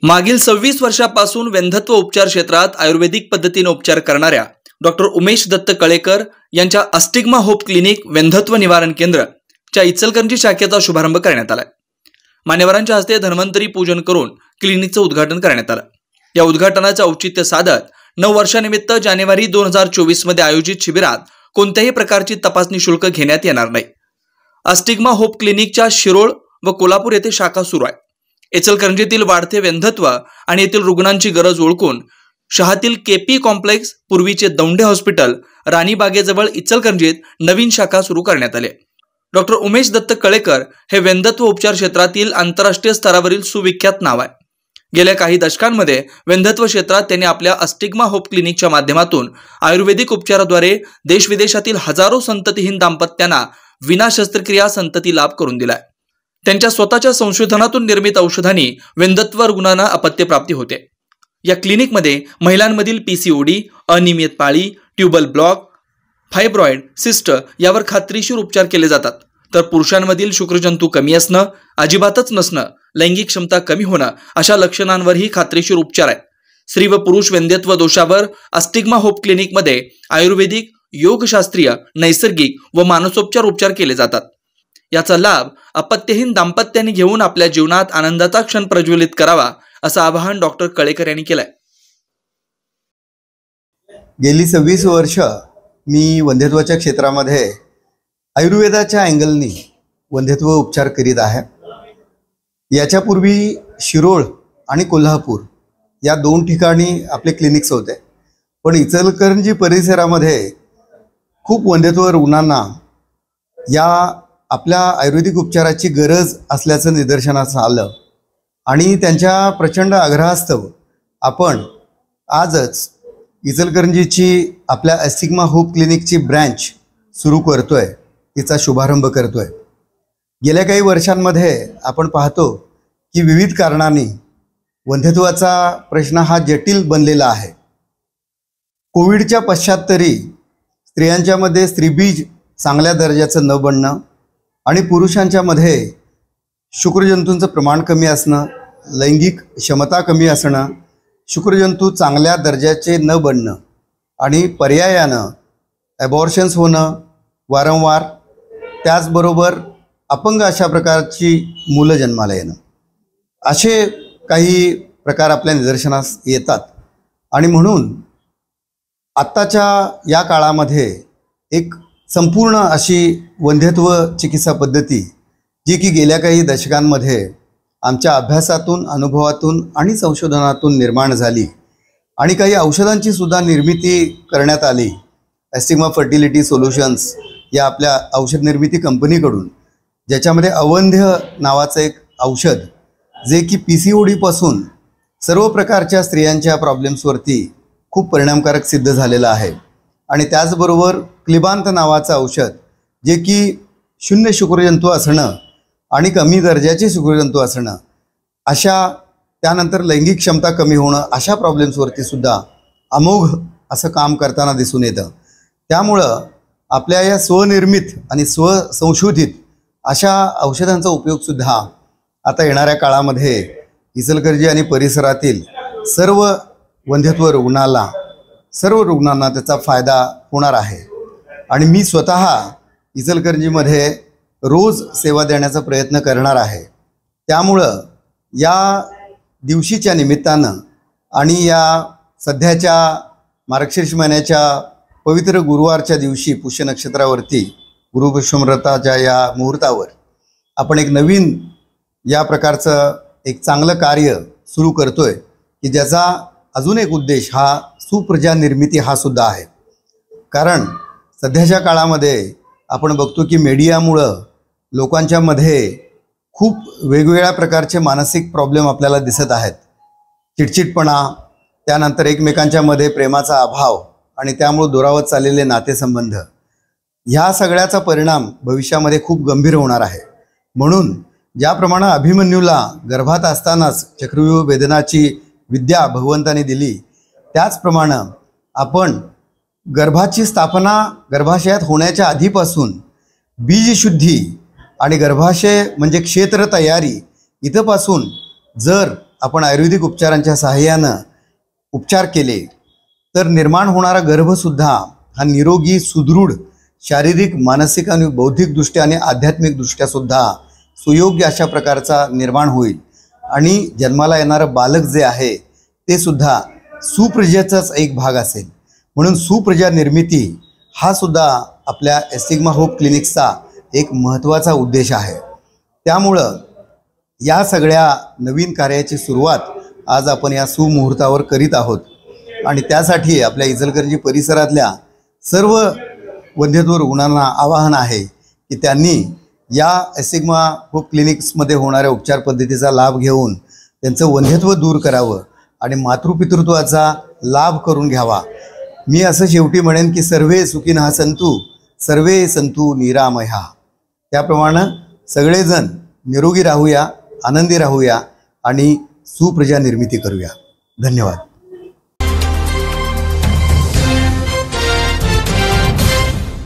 मागील 26 वर्षापासून वंध्यत्व उपचार क्षेत्रात आयुर्वेदिक पद्धतीने उपचार करणाऱ्या डॉक्टर उमेश दत्त कळेकर यांच्या अस्टिग्मा होप क्लिनिक वंध्यत्व निवारण केंद्र च्या इचलकरंजी शाखेचा शुभारंभ करण्यात आला। मान्यवरांच्या हस्ते धन्वंतरी पूजन करून क्लिनिकचं उद्घाटन करण्यात आलं। या उद्घाटनाचे औचित्य साधत 9 वर्षानिमित्त जानेवारी 2024 मध्ये आयोजित शिबिरात कोणत्याही प्रकारची तपासणी शुल्क घेण्यात येणार नाही। अस्टिग्मा होप क्लिनिकच्या शिरोळ व कोल्हापूर येथे शाखा सुरू आहे। इचलकरंजीतील वाढते वंध्यत्व आणि येथील रुग्णांची गरज ओळखून शहातील केपी कॉम्प्लेक्स पूर्वीचे दौंडे हॉस्पिटल राणीबागेजवळ इचलकरंजीत नवीन शाखा सुरू करण्यात आली। डॉक्टर उमेश दत्त कळेकर हे वंध्यत्व उपचार क्षेत्रातील आंतरराष्ट्रीय स्तरावरील सुविख्यात नाव आहे। गेल्या काही दशकांमध्ये वंध्यत्व क्षेत्रात त्यांनी आपल्या अस्टिग्मा होप क्लिनिकच्या माध्यमातून आयुर्वेदिक उपचाराद्वारे देशविदेशातील हजारो संततिहीन दाम्पत्यांना विना शस्त्रक्रिया संतती लाभ करून दिलाय। त्यांच्या स्वतःच्या संशोधनातून निर्मित औषधांनी वंध्यत्व रुग्णांना अपत्य प्राप्ती होते। या क्लिनिकमध्ये महिलांमधील पीसीओडी, अनियमित पाळी, ट्यूबल ब्लॉक, फायब्रॉइड, सिस्ट यावर खात्रीशीर उपचार केले जातात। तर पुरुषांमधील शुक्रजंतू कमी असणं, अजिबातच नसणं, लैंगिक क्षमता कमी होणं अशा लक्षणांवरही खात्रीशीर उपचार आहेत। स्त्री व पुरुष वंध्यत्व दोषावर अस्टिग्मा होप क्लिनिकमध्ये आयुर्वेदिक, योगशास्त्रीय, नैसर्गिक व मानसोपचार उपचार केले जातात। याचा लाभ अपत्यहीन दाम्पत्यांनी घेऊन आपल्या जीवनात आनंदाचा क्षण प्रज्वलित करावा असं आवाहन डॉक्टर कळेकर यांनी केलंय। गेली 26 वर्ष मी वंध्यत्वाच्या क्षेत्रामध्ये आयुर्वेदाच्या अँगलनी वंध्यत्व उपचार करीत आहे। याच्यापूर्वी शिरोळ आणि कोल्हापूर या 2 ठिकाणी आपले क्लिनिक्स होते, पण इचलकरंजी परिसरामध्ये खूप वंध्यत्व रुग्णांना या आपल्या आयुर्वेदिक उपचाराची गरज असल्याचं निदर्शनास आलं आणि त्यांच्या प्रचंड आग्रहास्तव आपण आजच इचलकरंजीची आपल्या अस्टिग्मा होप क्लिनिकची ब्रँच सुरू करतोय, तिचा शुभारंभ करतोय। गेल्या काही वर्षांमध्ये आपण पाहतो की विविध कारणांनी वंध्यत्वाचा प्रश्न हा जटिल बनलेला आहे। कोविडच्या पश्चात तरी स्त्रियांच्या मध्ये स्त्रीबीज चांगल्या दर्जाचं न बनणं आणि पुरुषांच्या मध्ये शुक्रजंतूंचं प्रमाण कमी असणं, लैंगिक क्षमता कमी असणं, शुक्रजंतू चांगल्या दर्जाचे न बनणं आणि पर्यायानं ॲबॉर्शन्स होणं वारंवार, त्याचबरोबर अपंग अशा प्रकारची मुलं जन्माला येणं, असे काही प्रकार आपल्या निदर्शनास येतात। आणि म्हणून आत्ताच्या या काळामध्ये एक संपूर्ण अशी वंध्यत्व चिकित्सा पद्धती जी की गेल्या काही दशकांमध्ये आमच्या अभ्यासातून, अनुभवातून आणि संशोधनातून निर्माण झाली आणि काही औषधांची सुद्धा निर्मिती करण्यात आली। अस्टिग्मा फर्टिलिटी सोल्युशन्स या आपल्या औषध निर्मिती कंपनीकडून, ज्याच्यामध्ये अवंध्य नावाचं एक औषध जे की PCOD पासून सर्व प्रकारच्या स्त्रियांच्या प्रॉब्लेम्सवरती खूप परिणामकारक सिद्ध झालेलं आहे। आणि त्याचबरोबर क्लिबांत नावाचं औषध जे की 0 शुक्रजंतू असणं आणि कमी दर्जाचे शुक्रजंतू असणं, अशा त्यानंतर लैंगिक क्षमता कमी होणं, अशा प्रॉब्लेम्सवरती सुद्धा अमोघ असं काम करताना दिसून येतं। त्यामुळं आपल्या या स्वनिर्मित आणि स्वसंशोधित अशा औषधांचा उपयोगसुद्धा आता येणाऱ्या काळामध्ये इचलकरंजी आणि परिसरातील सर्व वंध्यत्व सर्व रुग्णांना त्याचा फायदा होणार आहे। आणि मी स्वतः इचलकरंजीमध्ये रोज सेवा देण्याचा प्रयत्न करणार आहे। त्यामुळं या दिवशीच्या निमित्तानं आणि या सध्याच्या मार्गशीर्ष महिन्याच्या पवित्र गुरुवारच्या दिवशी पुष्य नक्षत्रावरती गुरुपुष्यमृताच्या या मुहूर्तावर आपण एक नवीन या प्रकारचं एक चांगलं कार्य सुरू करतोय की ज्याचा अजून एक उद्देश हा सुप्रजा निर्मिती हा सुद्धा आहे। कारण सध्याच्या काळामध्ये आपण बघतो की मीडियामुळं लोकांच्या मध्ये खूप वेगवेगळ्या प्रकारचे मानसिक प्रॉब्लेम आपल्याला दिसत आहेत। चिडचिडपणा, त्यानंतर एकमेकांच्या मध्ये प्रेमाचा अभाव आणि त्यामुळे दुरावत चाललेले नातेसंबंध, ह्या सगळ्याचा परिणाम भविष्यामध्ये खूप गंभीर होणार आहे। म्हणून ज्याप्रमाणे अभिमन्यूला गर्भात असतानाच चक्रव्यूह वेदनाची विद्या भगवंताने दिली, त्याचप्रमाणे आपण गर्भाची स्थापना गर्भाशयात होण्याच्या आधीपासून बीजशुद्धी आणि गर्भाशय म्हणजे क्षेत्र तयारी इथपासून जर आपण आयुर्वेदिक उपचारांच्या सहाय्यानं उपचार केले तर निर्माण होणारा गर्भसुद्धा हा निरोगी, सुदृढ, शारीरिक, मानसिक आणि बौद्धिकदृष्ट्या आणि आध्यात्मिकदृष्ट्यासुद्धा सुयोग्य अशा प्रकारचा निर्माण होईल आणि जन्माला येणारं बालक जे आहे ते सुद्धा सुप्रजेचाच एक भाग असेल. म्हणून सुप्रजा निर्मिती हा सुद्धा आपल्या एस्टिग्मा होप क्लिनिक्सचा एक महत्त्वाचा उद्देश आहे. त्यामुळं या सगळ्या नवीन कार्याची सुरुवात आज आपण या सुमुहूर्तावर करीत आहोत आणि त्यासाठी आपल्या इचलकरंजी परिसरातल्या सर्व वंध्यत्व रुग्णांना आवाहन आहे की त्यांनी या एस्टिग्मा होप क्लिनिक्समध्ये होणाऱ्या उपचार पद्धतीचा लाभ घेऊन त्यांचं वंध्यत्व दूर करावं आणि मातृपितृत्वाचा लाभ करून घ्यावा. मी असं शेवटी म्हणेन की सर्वे सुखिनः सन्तु सर्वे सन्तु निरामया. त्याप्रमाणे सगळेजण निरोगी राहूया, आनंदी राहूया आणि सुप्रजा निर्मिती करूया. धन्यवाद.